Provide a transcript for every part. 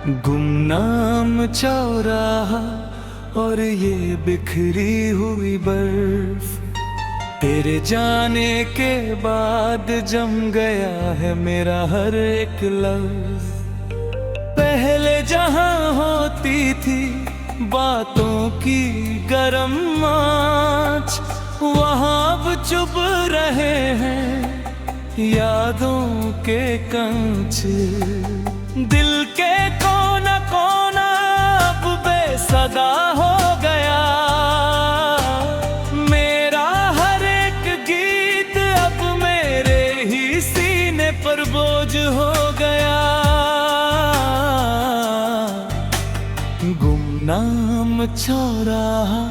गुमनाम चौराहा और ये बिखरी हुई बर्फ, तेरे जाने के बाद जम गया है मेरा हर एक लफ्ज। पहले जहां होती थी बातों की गरम आँच, वहां अब चुभ रहे हैं यादों के कंच। दिल के कोना कोना अब बेसदा हो गया, मेरा हर एक गीत अब मेरे ही सीने पर बोझ हो गया। गुमनाम चौराहा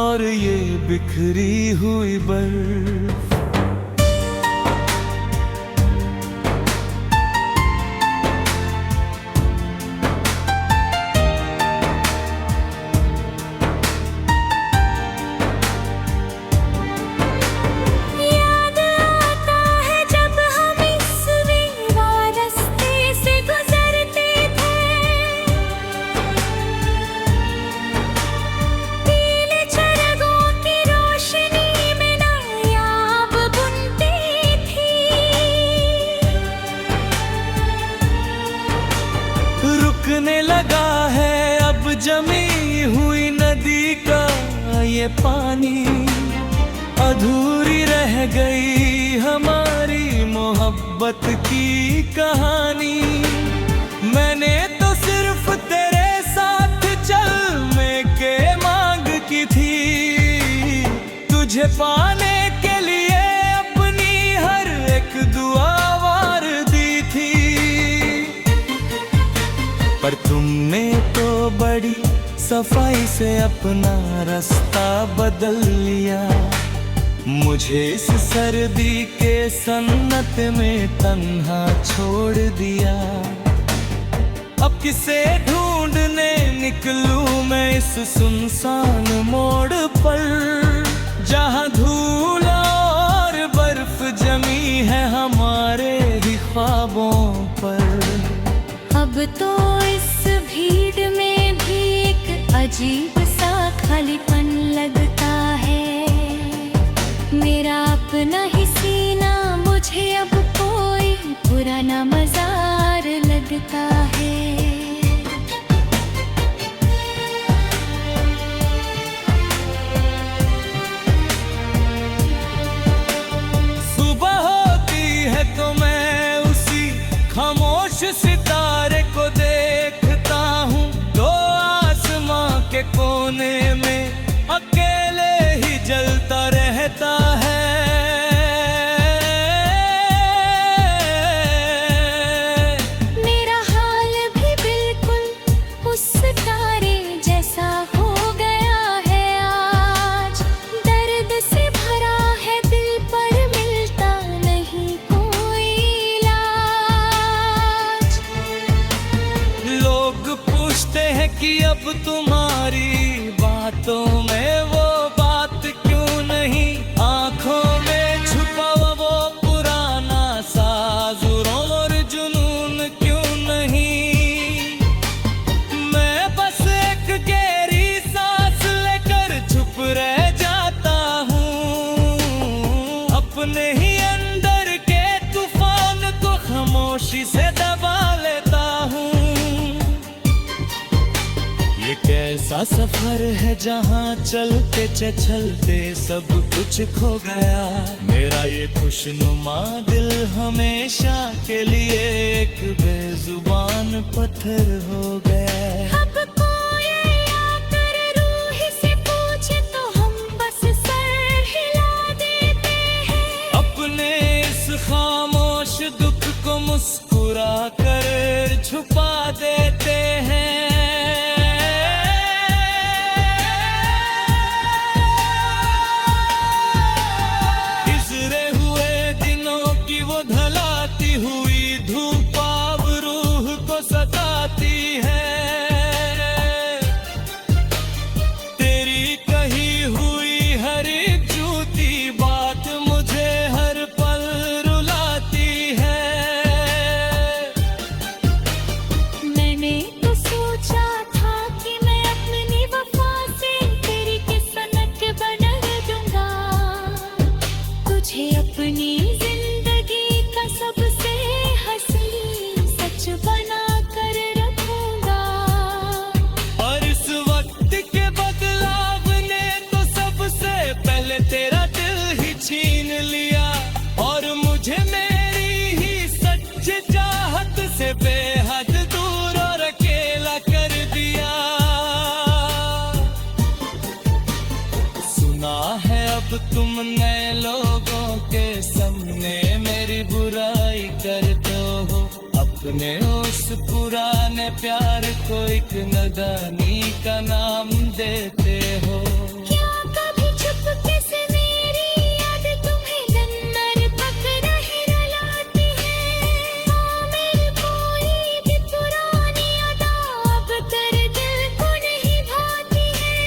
और ये बिखरी हुई बर्फ। रुकने लगा है अब जमी हुई नदी का ये पानी, अधूरी रह गई हमारी मोहब्बत की कहानी। मैंने तो सिर्फ तेरे साथ चलने के मांग की थी, तुझे पाने के लिए अपनी हर एक दुआ वार दी थी। पर तुमने तो बड़ी सफाई से अपना रास्ता बदल लिया, मुझे इस सर्दी के सन्नत में तन्हा छोड़ दिया। अब किसे ढूंढने निकलूं मैं इस सुनसान मोड़ पर, जहां धूल और बर्फ जमी है हमारे ही ख्वाबों पर। अब तो इस भीड़ में भी एक अजीब सा खालीपन लगता है, मेरा अपना ही सीना मुझे अब कोई पुराना मजार लगता है। सुबह होती है तो मैं उसी खामोश सितारे को देखता हूँ, दो आसमां के कोने में अकेले ही जलता रहता है। मेरा हाल भी बिल्कुल उस सितारे जैसा हो गया है आज, दर्द से भरा है दिल पर मिलता नहीं कोई इलाज। लोग पूछते हैं कि अब तुम्हारी बातों में वो बात क्यों नहीं, आंखों में छुपा हुआ वो पुराना साजुर और जुनून क्यों नहीं। मैं बस एक गहरी सांस लेकर चुप रह जाता हूँ, अपने ही अंदर के तूफान को खामोशी से दबा लेता हूँ। ये कैसा सफर है जहाँ चलते चलते सब कुछ खो गया, मेरा ये खुशनुमा दिल हमेशा के लिए एक बेजुबान पत्थर हो गया। अब कोई आकर रूह से पूछे तो हम बस सर हिला देते हैं, अपने इस खामोश दुख को मुस्कुरा कर छुपा देते हैं। ढलाती हुई धूप अब रूह को सताती है, तेरी कही हुई हर एक झूठी बात मुझे हर पल रुलाती है। मैंने कुछ बना कर रखूंगा। और इस वक्त के बदलाव ने तो सबसे पहले तेरा दिल ही छीन लिया, और मुझे मेरी ही सच्ची चाहत से बेहद दूर और अकेला कर दिया। सुना है अब तुम नए लोगों के सामने मेरी बुराई करते हो, अपने उस पुराने प्यार को एक नादानी का नाम देते हो। क्या कभी चुपके से मेरी याद तुम्हें नन्नर तक नहीं रुलाती है? हाँ, मेरी कोई भी पुरानी अदा अब तेरे दिल को नहीं भाती है।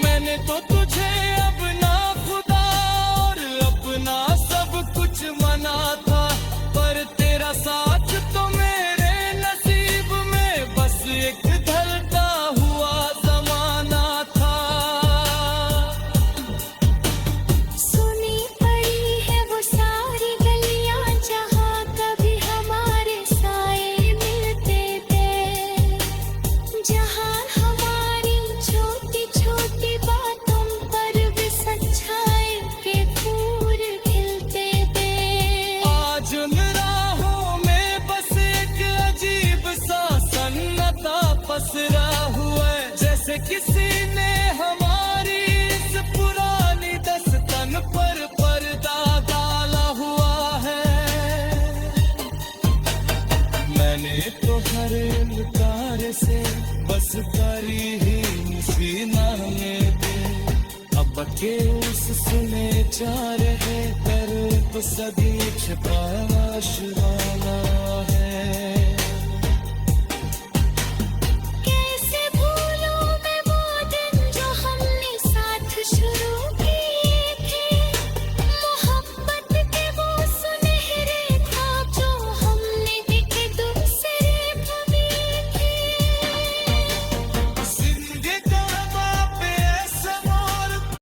मैंने तो तुझे अपना खुदा और अपना सब कुछ माना था, पर तेरा साथ तो मेरे नसीब में बस एक ढलता हुआ जमाना था। सुनी पड़ी है वो सारी गलियां जहाँ कभी हमारे साए मिलते थे, जहाँ हमारी छोटी छोटी बातों पर भी सच्चाई के फूल खिलते थे। आज उन राहों में बस एक अजीब सा सन्नाटा पसरा हुआ है, जैसे किसी ने हमारी इस पुरानी दस्तन पर पर्दा डाला हुआ है। मैंने तो हर इनकार से बस करी ही सीना में दे, अब के उस सुने चाह रहे कर सदी छिपाया शुराना है।